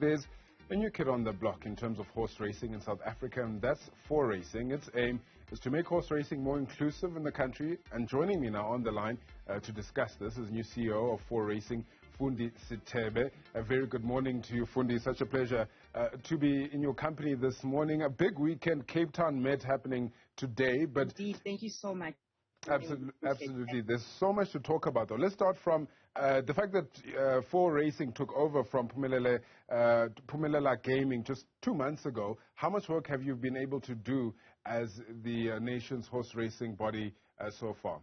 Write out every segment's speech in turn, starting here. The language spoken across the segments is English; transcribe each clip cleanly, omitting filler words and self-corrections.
There's a new kid on the block in terms of horse racing in South Africa, and that's 4Racing. Its aim is to make horse racing more inclusive in the country. And joining me now on the line to discuss this is new CEO of 4Racing, Fundi Sithebe. A very good morning to you, Fundi. Such a pleasure to be in your company this morning. A big weekend, Cape Town Met happening today. But indeed, thank you so much. Absolutely. There's so much to talk about, though. Let's start from the fact that 4Racing took over from Phumelela Gaming just 2 months ago. How much work have you been able to do as the nation's horse racing body so far?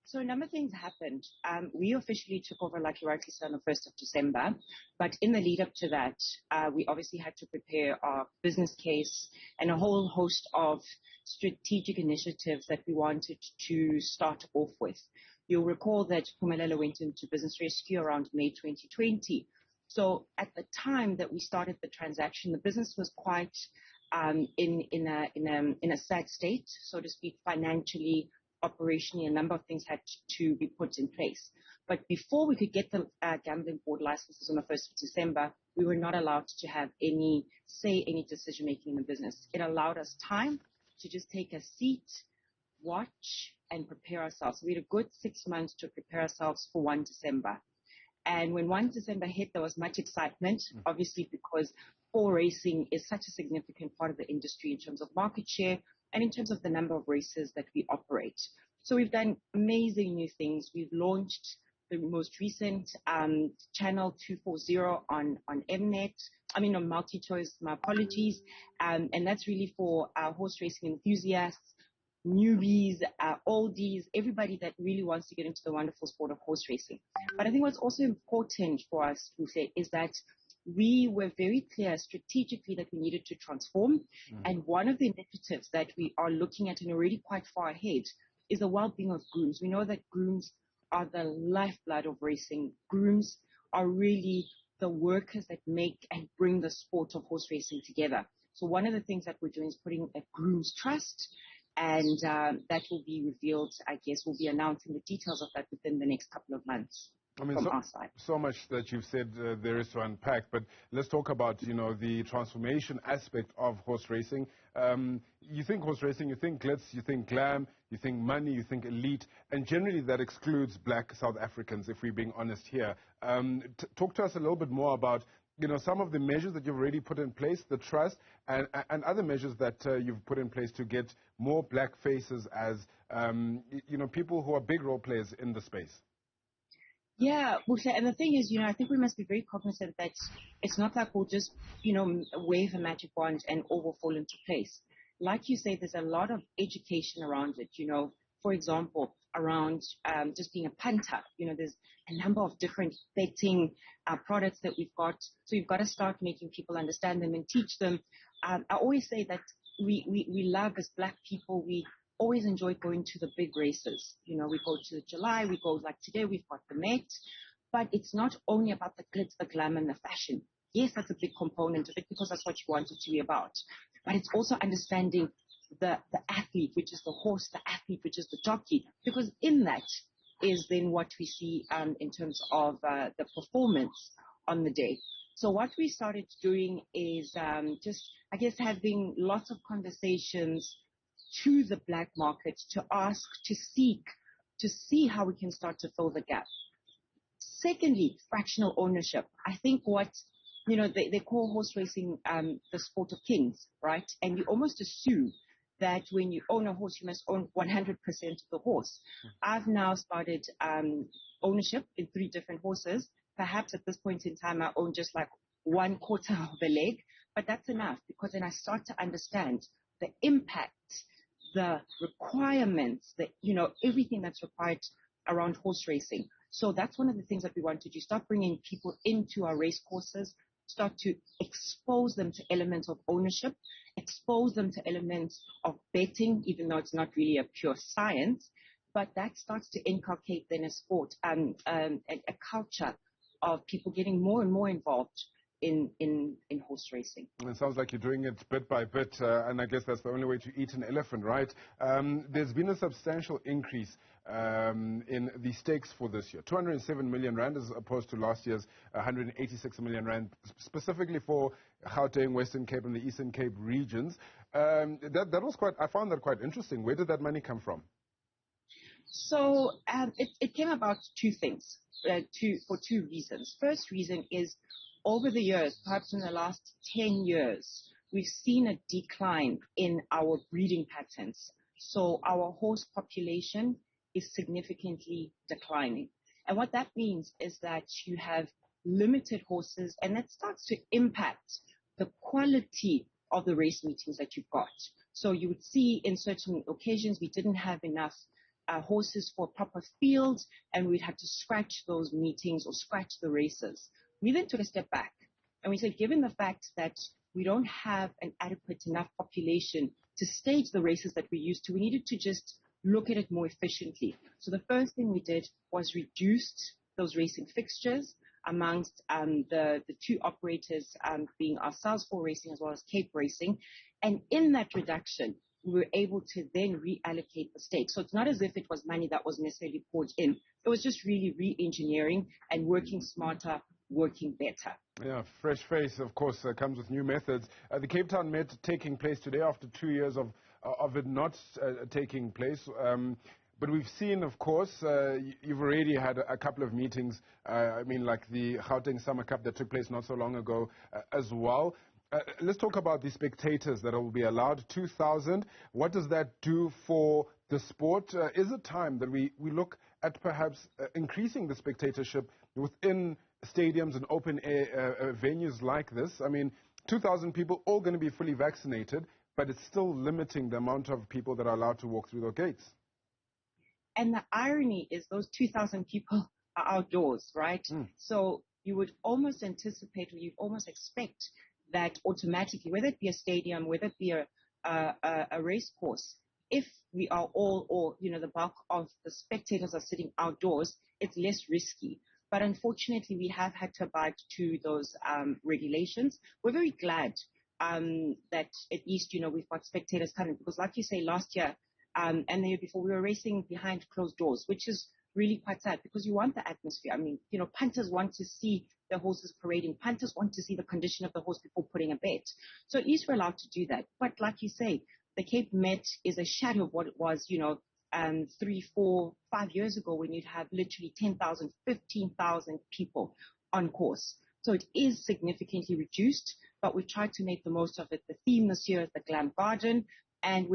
So a number of things happened. We officially took over, like you rightly said, on the 1st of December. But in the lead up to that, we obviously had to prepare our business case and a whole host of strategic initiatives that we wanted to start off with. You'll recall that Phumelela went into business rescue around May 2020. So at the time that we started the transaction, the business was quite in a sad state, so to speak, financially, operationally. A number of things had to be put in place. But before we could get the gambling board licenses on the 1st of December, we were not allowed to have any decision making in the business. It allowed us time to just take a seat, watch, and prepare ourselves. We had a good 6 months to prepare ourselves for 1 December. And when 1 December hit, there was much excitement, obviously, because 4Racing is such a significant part of the industry in terms of market share and in terms of the number of races that we operate. So we've done amazing new things. We've launched the most recent channel 240 on Mnet. On MultiChoice, my apologies. And that's really for our horse racing enthusiasts, newbies, oldies, everybody that really wants to get into the wonderful sport of horse racing. But I think what's also important for us, Buse, is that we were very clear strategically that we needed to transform. And one of the initiatives that we are looking at and already quite far ahead is the well-being of grooms. We know that grooms are the lifeblood of racing. Grooms are really the workers that make and bring the sport of horse racing together. So one of the things that we're doing is putting a groom's trust, and that will be revealed, I guess, we'll be announcing the details of that within the next couple of months. From our side. So much that you've said there is to unpack, but let's talk about, the transformation aspect of horse racing. You think horse racing, you think glitz, you think glam, you think money, you think elite, and generally that excludes black South Africans, if we're being honest here. Talk to us a little bit more about, some of the measures that you've already put in place, the trust, and other measures that you've put in place to get more black faces as, people who are big role players in the space. Yeah, and the thing is, I think we must be very cognizant that it's not like we'll just, wave a magic wand and all will fall into place. Like you say, there's a lot of education around it, for example, around just being a punter. There's a number of different betting products that we've got. So you've got to start making people understand them and teach them. I always say that we love, as black people, we always enjoy going to the big races. We go to the July, we go like today, we've got the Met. But it's not only about the glitz, the glam, and the fashion. Yes, that's a big component of it because that's what you want it to be about. But it's also understanding the athlete, which is the horse, the athlete, which is the jockey. Because in that is then what we see in terms of the performance on the day. So what we started doing is just, I guess, having lots of conversations to the black market to ask, to seek, to see how we can start to fill the gap. Secondly, fractional ownership. I think what, they call horse racing the sport of kings, right? And you almost assume that when you own a horse, you must own 100% of the horse. I've now started ownership in 3 different horses. Perhaps at this point in time, I own just like 1/4 of the leg, but that's enough because then I start to understand the impact, the requirements, that everything that's required around horse racing. So that's one of the things that we want to do. Start bringing people into our race courses, start to expose them to elements of ownership, expose them to elements of betting, even though it's not really a pure science, but that starts to inculcate then a sport and a culture of people getting more and more involved in horse racing. It sounds like you're doing it bit by bit, and I guess that's the only way to eat an elephant, right? There's been a substantial increase in the stakes for this year. 207 million rand as opposed to last year's 186 million rand, specifically for Gauteng, Western Cape, and the Eastern Cape regions. That was I found that quite interesting. Where did that money come from? So it came about two things, for two reasons. First reason is, over the years, perhaps in the last 10 years, we've seen a decline in our breeding patterns. So our horse population is significantly declining. And what that means is that you have limited horses, and that starts to impact the quality of the race meetings that you've got. So you would see in certain occasions we didn't have enough horses for proper fields, and we'd have to scratch those meetings or scratch the races. We then took a step back and we said, given the fact that we don't have an adequate enough population to stage the races that we used to, we needed to just look at it more efficiently. So the first thing we did was reduced those racing fixtures amongst the two operators, being ourselves, 4Racing, as well as Cape Racing. And in that reduction, we were able to then reallocate the stakes. So it's not as if it was money that was necessarily poured in. It was just really re-engineering and working smarter, working better. Yeah, fresh face, of course, comes with new methods. The Cape Town Met taking place today after 2 years of it not taking place. But we've seen, of course, you've already had a couple of meetings, like the Gauteng Summer Cup that took place not so long ago as well. Let's talk about the spectators that will be allowed, 2,000. What does that do for the sport? Is it time that we look at perhaps increasing the spectatorship within stadiums and open air venues like this? 2,000 people all going to be fully vaccinated, but it's still limiting the amount of people that are allowed to walk through the gates. And the irony is those 2,000 people are outdoors, right? So you would almost anticipate, or you'd almost expect that automatically, whether it be a stadium, whether it be a race course, if we are all, or the bulk of the spectators are sitting outdoors, it's less risky. But unfortunately, we have had to abide to those regulations. We're very glad that at least, we've got spectators coming, because like you say, last year and the year before, we were racing behind closed doors, which is really quite sad, because you want the atmosphere. Punters want to see the horses parading. Punters want to see the condition of the horse before putting a bet. So at least we're allowed to do that. But like you say, the Cape Met is a shadow of what it was, 3, 4, 5 years ago, when you'd have literally 10,000, 15,000 people on course. So it is significantly reduced, but we've tried to make the most of it. The theme this year is the Glam Garden, and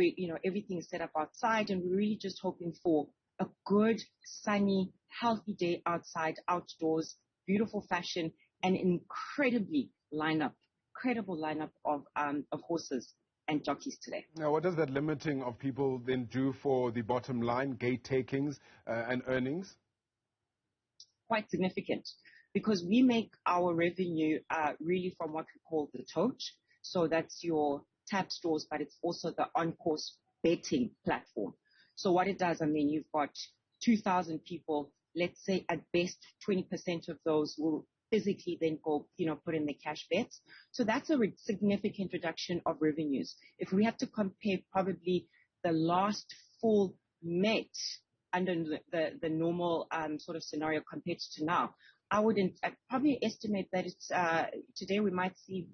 everything is set up outside, and we're really just hoping for a good, sunny, healthy day outside, outdoors, beautiful fashion, and incredible lineup of horses and jockeys today. Now, what does that limiting of people then do for the bottom line, gate takings and earnings? Quite significant, because we make our revenue really from what we call the tote. So that's your tap stores, but it's also the on-course betting platform. So what it does, you've got 2,000 people. Let's say at best 20% of those will physically then go, put in their cash bets. So that's a significant reduction of revenues. If we have to compare probably the last full Met under the normal sort of scenario compared to now, I'd probably estimate that it's today we might see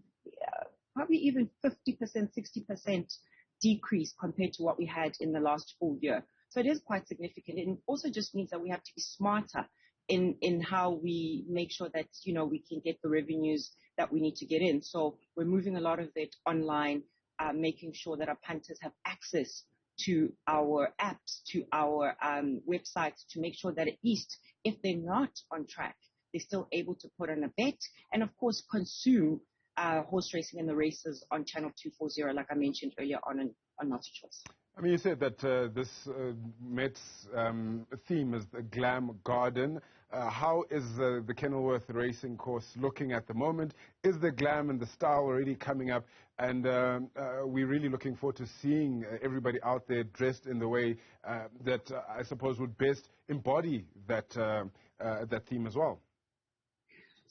probably even 50%, 60% decrease compared to what we had in the last full year. So it is quite significant. And it also just means that we have to be smarter in how we make sure that, we can get the revenues that we need to get in. So we're moving a lot of it online, making sure that our punters have access to our apps, to our websites, to make sure that at least if they're not on track, they're still able to put on a bet and, of course, consume horse racing and the races on Channel 240, like I mentioned earlier on Multichoice. You said that this Met's theme is the Glam Garden. How is the Kenilworth racing course looking at the moment? Is the glam and the style already coming up? And we're really looking forward to seeing everybody out there dressed in the way that I suppose would best embody that theme as well.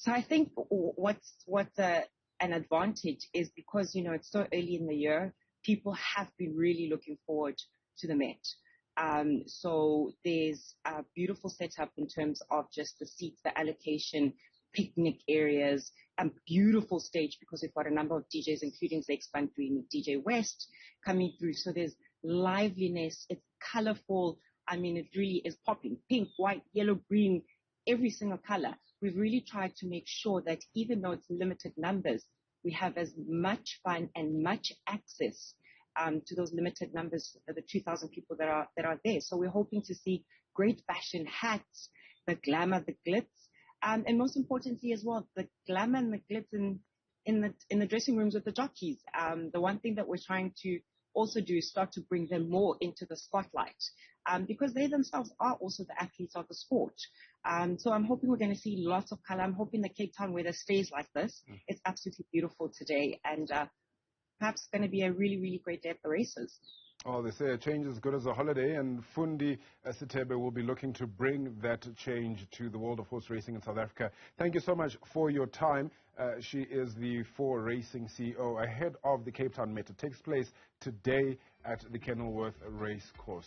So I think what's an advantage is because, it's so early in the year, people have been really looking forward to the Met. So there's a beautiful setup in terms of just the seats, the allocation, picnic areas, a beautiful stage because we've got a number of DJs, including Zex Bantwini, DJ West coming through. So there's liveliness. It's colorful. I mean, it really is popping. Pink, white, yellow, green, every single color. We've really tried to make sure that even though it's limited numbers, we have as much fun and much access to those limited numbers, the 2,000 people that are there. So we're hoping to see great fashion hats, the glamour, the glitz, and most importantly as well, the glamour and the glitz in the dressing rooms with the jockeys. The one thing that we're trying to also do is start to bring them more into the spotlight, because they themselves are also the athletes of the sport. So I'm hoping we're going to see lots of color. I'm hoping the Cape Town weather stays like this. It's absolutely beautiful today, and perhaps going to be a really, really great day at the races. Oh, they say a change is good as a holiday, and Fundi Sithebe will be looking to bring that change to the world of horse racing in South Africa. Thank you so much for your time. She is the 4Racing CEO ahead of the Cape Town Met. It takes place today at the Kenilworth Race Course.